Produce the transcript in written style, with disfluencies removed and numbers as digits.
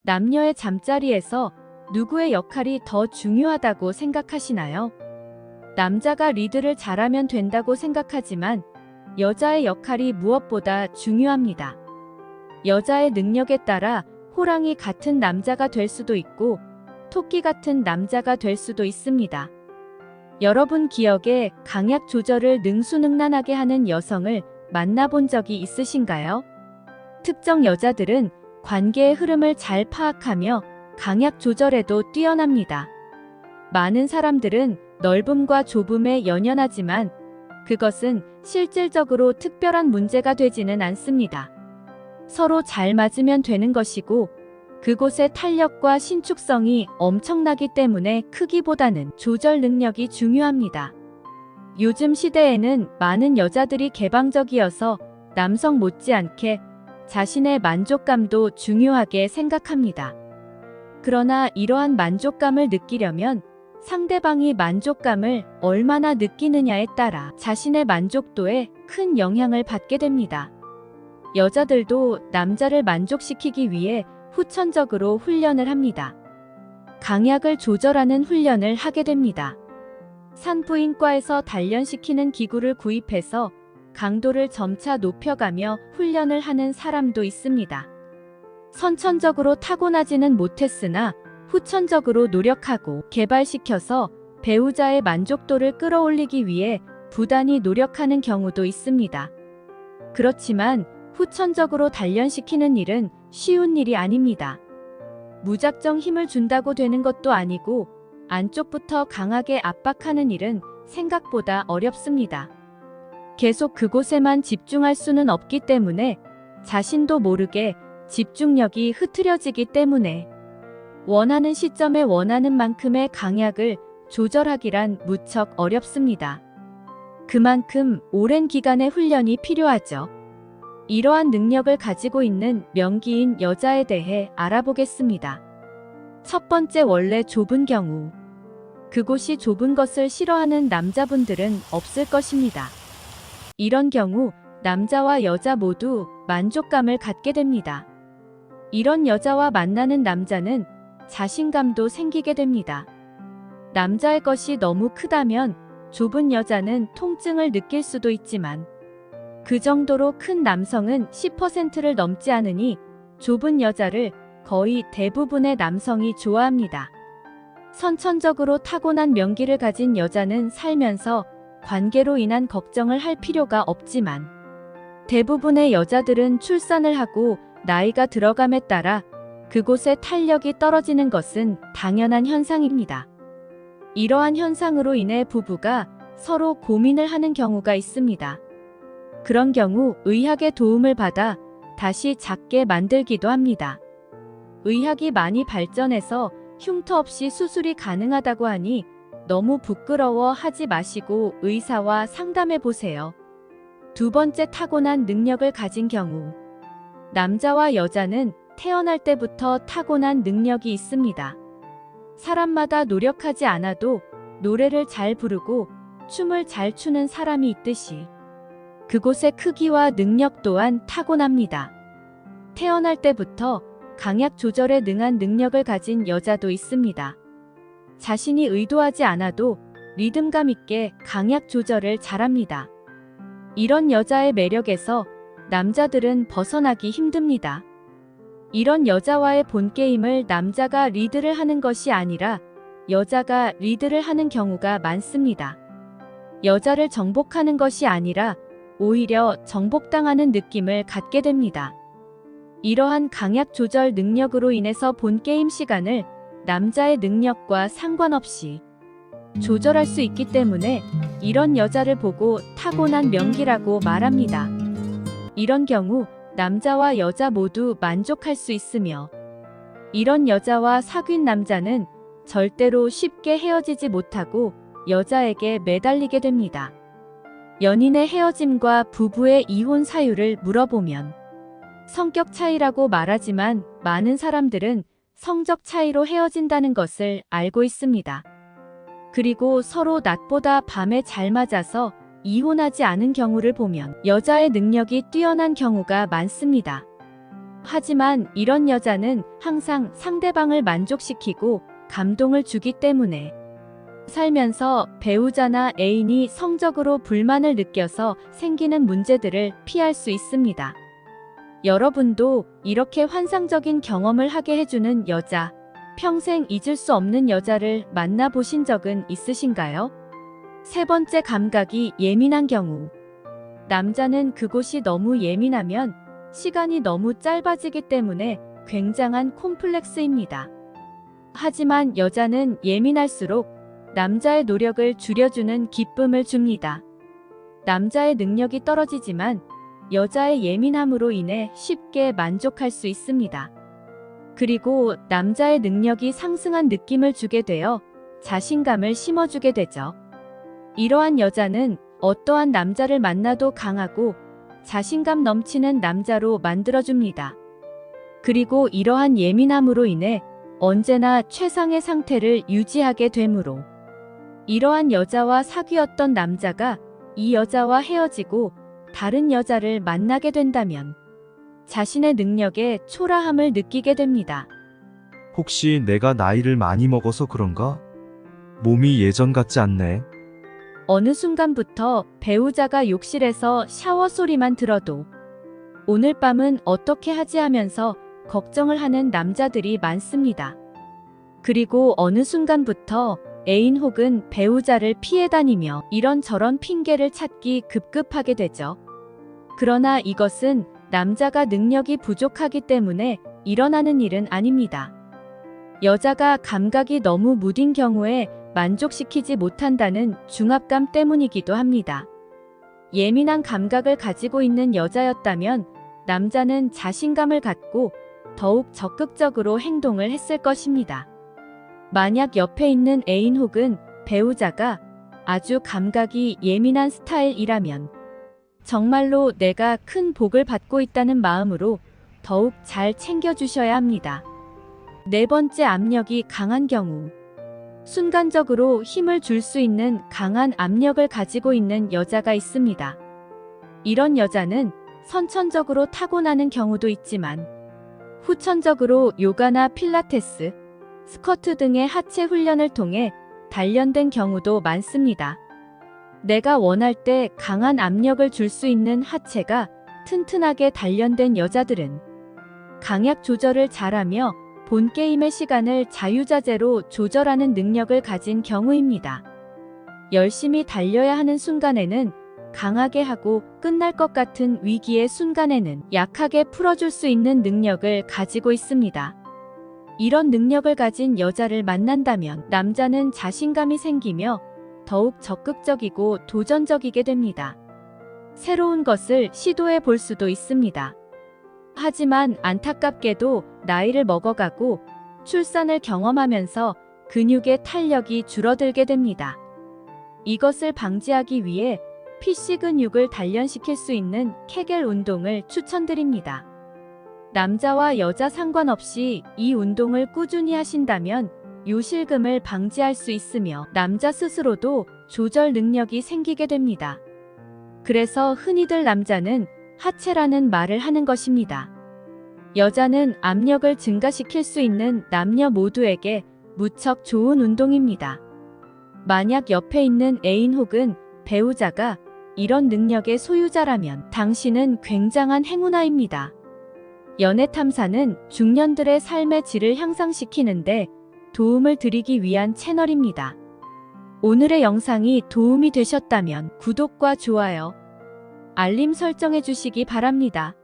남녀의 잠자리에서 누구의 역할이 더 중요하다고 생각하시나요? 남자가 리드를 잘하면 된다고 생각하지만 여자의 역할이 무엇보다 중요합니다. 여자의 능력에 따라 호랑이 같은 남자가 될 수도 있고 토끼 같은 남자가 될 수도 있습니다. 여러분 기억에 강약 조절을 능수능란하게 하는 여성을 만나본 적이 있으신가요? 특정 여자들은 관계의 흐름을 잘 파악하며 강약 조절에도 뛰어납니다. 많은 사람들은 넓음과 좁음에 연연하지만 그것은 실질적으로 특별한 문제가 되지는 않습니다. 서로 잘 맞으면 되는 것이고 그곳의 탄력과 신축성이 엄청나기 때문에 크기보다는 조절 능력이 중요합니다. 요즘 시대에는 많은 여자들이 개방적이어서 남성 못지않게 자신의 만족감도 중요하게 생각합니다. 그러나 이러한 만족감을 느끼려면 상대방이 만족감을 얼마나 느끼느냐에 따라 자신의 만족도에 큰 영향을 받게 됩니다. 여자들도 남자를 만족시키기 위해 후천적으로 훈련을 합니다. 강약을 조절하는 훈련을 하게 됩니다. 산부인과에서 단련시키는 기구를 구입해서 강도를 점차 높여가며 훈련을 하는 사람도 있습니다. 선천적으로 타고나지는 못했으나 후천적으로 노력하고 개발시켜서 배우자의 만족도를 끌어올리기 위해 부단히 노력하는 경우도 있습니다. 그렇지만 후천적으로 단련시키는 일은 쉬운 일이 아닙니다. 무작정 힘을 준다고 되는 것도 아니고 안쪽부터 강하게 압박하는 일은 생각보다 어렵습니다. 계속 그곳에만 집중할 수는 없기 때문에 자신도 모르게 집중력이 흐트려지기 때문에 원하는 시점에 원하는 만큼의 강약을 조절하기란 무척 어렵습니다. 그만큼 오랜 기간의 훈련이 필요하죠. 이러한 능력을 가지고 있는 명기인 여자에 대해 알아보겠습니다. 첫 번째, 원래 좁은 경우. 그곳이 좁은 것을 싫어하는 남자분들은 없을 것입니다. 이런 경우 남자와 여자 모두 만족감을 갖게 됩니다. 이런 여자와 만나는 남자는 자신감도 생기게 됩니다. 남자의 것이 너무 크다면 좁은 여자는 통증을 느낄 수도 있지만 그 정도로 큰 남성은 10%를 넘지 않으니 좁은 여자를 거의 대부분의 남성이 좋아합니다. 선천적으로 타고난 명기를 가진 여자는 살면서 관계로 인한 걱정을 할 필요가 없지만 대부분의 여자들은 출산을 하고 나이가 들어감에 따라 그곳의 탄력이 떨어지는 것은 당연한 현상입니다. 이러한 현상으로 인해 부부가 서로 고민을 하는 경우가 있습니다. 그런 경우 의학의 도움을 받아 다시 작게 만들기도 합니다. 의학이 많이 발전해서 흉터 없이 수술이 가능하다고 하니 너무 부끄러워 하지 마시고 의사와 상담해 보세요. 두 번째, 타고난 능력을 가진 경우. 남자와 여자는 태어날 때부터 타고난 능력이 있습니다. 사람마다 노력하지 않아도 노래를 잘 부르고 춤을 잘 추는 사람이 있듯이 그곳의 크기와 능력 또한 타고납니다. 태어날 때부터 강약 조절에 능한 능력을 가진 여자도 있습니다. 자신이 의도하지 않아도 리듬감 있게 강약 조절을 잘합니다. 이런 여자의 매력에서 남자들은 벗어나기 힘듭니다. 이런 여자와의 본게임을 남자가 리드를 하는 것이 아니라 여자가 리드를 하는 경우가 많습니다. 여자를 정복하는 것이 아니라 오히려 정복당하는 느낌을 갖게 됩니다. 이러한 강약 조절 능력으로 인해서 본게임 시간을 남자의 능력과 상관없이 조절할 수 있기 때문에 이런 여자를 보고 타고난 명기라고 말합니다. 이런 경우 남자와 여자 모두 만족할 수 있으며 이런 여자와 사귄 남자는 절대로 쉽게 헤어지지 못하고 여자에게 매달리게 됩니다. 연인의 헤어짐과 부부의 이혼 사유를 물어보면 성격 차이라고 말하지만 많은 사람들은 성적 차이로 헤어진다는 것을 알고 있습니다. 그리고 서로 낮보다 밤에 잘 맞아서 이혼하지 않은 경우를 보면 여자의 능력이 뛰어난 경우가 많습니다. 하지만 이런 여자는 항상 상대방을 만족시키고 감동을 주기 때문에 살면서 배우자나 애인이 성적으로 불만을 느껴서 생기는 문제들을 피할 수 있습니다. 여러분도 이렇게 환상적인 경험을 하게 해주는 여자, 평생 잊을 수 없는 여자를 만나보신 적은 있으신가요? 세 번째 감각이 예민한 경우. 남자는 그곳이 너무 예민하면 시간이 너무 짧아지기 때문에 굉장한 콤플렉스입니다. 하지만 여자는 예민할수록 남자의 노력을 줄여주는 기쁨을 줍니다. 남자의 능력이 떨어지지만 여자의 예민함으로 인해 쉽게 만족할 수 있습니다. 그리고 남자의 능력이 상승한 느낌을 주게 되어 자신감을 심어주게 되죠. 이러한 여자는 어떠한 남자를 만나도 강하고 자신감 넘치는 남자로 만들어줍니다. 그리고 이러한 예민함으로 인해 언제나 최상의 상태를 유지하게 되므로 이러한 여자와 사귀었던 남자가 이 여자와 헤어지고 다른 여자를 만나게 된다면 자신의 능력에 초라함을 느끼게 됩니다. 혹시 내가 나이를 많이 먹어서 그런가? 몸이 예전 같지 않네. 어느 순간부터 배우자가 욕실에서 샤워 소리만 들어도 오늘 밤은 어떻게 하지 하면서 걱정을 하는 남자들이 많습니다. 그리고 어느 순간부터 애인 혹은 배우자를 피해 다니며 이런저런 핑계를 찾기 급급하게 되죠. 그러나 이것은 남자가 능력이 부족하기 때문에 일어나는 일은 아닙니다. 여자가 감각이 너무 무딘 경우에 만족시키지 못한다는 중압감 때문이기도 합니다. 예민한 감각을 가지고 있는 여자였다면 남자는 자신감을 갖고 더욱 적극적으로 행동을 했을 것입니다. 만약 옆에 있는 애인 혹은 배우자가 아주 감각이 예민한 스타일이라면 정말로 내가 큰 복을 받고 있다는 마음으로 더욱 잘 챙겨주셔야 합니다. 네 번째, 압력이 강한 경우. 순간적으로 힘을 줄 수 있는 강한 압력을 가지고 있는 여자가 있습니다. 이런 여자는 선천적으로 타고나는 경우도 있지만 후천적으로 요가나 필라테스, 스쿼트 등의 하체 훈련을 통해 단련된 경우도 많습니다. 내가 원할 때 강한 압력을 줄 수 있는 하체가 튼튼하게 단련된 여자들은 강약 조절을 잘하며 본 게임의 시간을 자유자재로 조절하는 능력을 가진 경우입니다. 열심히 달려야 하는 순간에는 강하게 하고 끝날 것 같은 위기의 순간에는 약하게 풀어줄 수 있는 능력을 가지고 있습니다. 이런 능력을 가진 여자를 만난다면 남자는 자신감이 생기며 더욱 적극적이고 도전적이게 됩니다. 새로운 것을 시도해 볼 수도 있습니다. 하지만 안타깝게도 나이를 먹어가고 출산을 경험하면서 근육의 탄력이 줄어들게 됩니다. 이것을 방지하기 위해 PC 근육을 단련시킬 수 있는 케겔 운동을 추천드립니다. 남자와 여자 상관없이 이 운동을 꾸준히 하신다면 요실금을 방지할 수 있으며 남자 스스로도 조절 능력이 생기게 됩니다. 그래서 흔히들 남자는 하체라는 말을 하는 것입니다. 여자는 압력을 증가시킬 수 있는 남녀 모두에게 무척 좋은 운동입니다. 만약 옆에 있는 애인 혹은 배우자가 이런 능력의 소유자라면 당신은 굉장한 행운아입니다. 연애 탐사는 중년들의 삶의 질을 향상시키는데 도움을 드리기 위한 채널입니다. 오늘의 영상이 도움이 되셨다면 구독과 좋아요, 알림 설정해 주시기 바랍니다.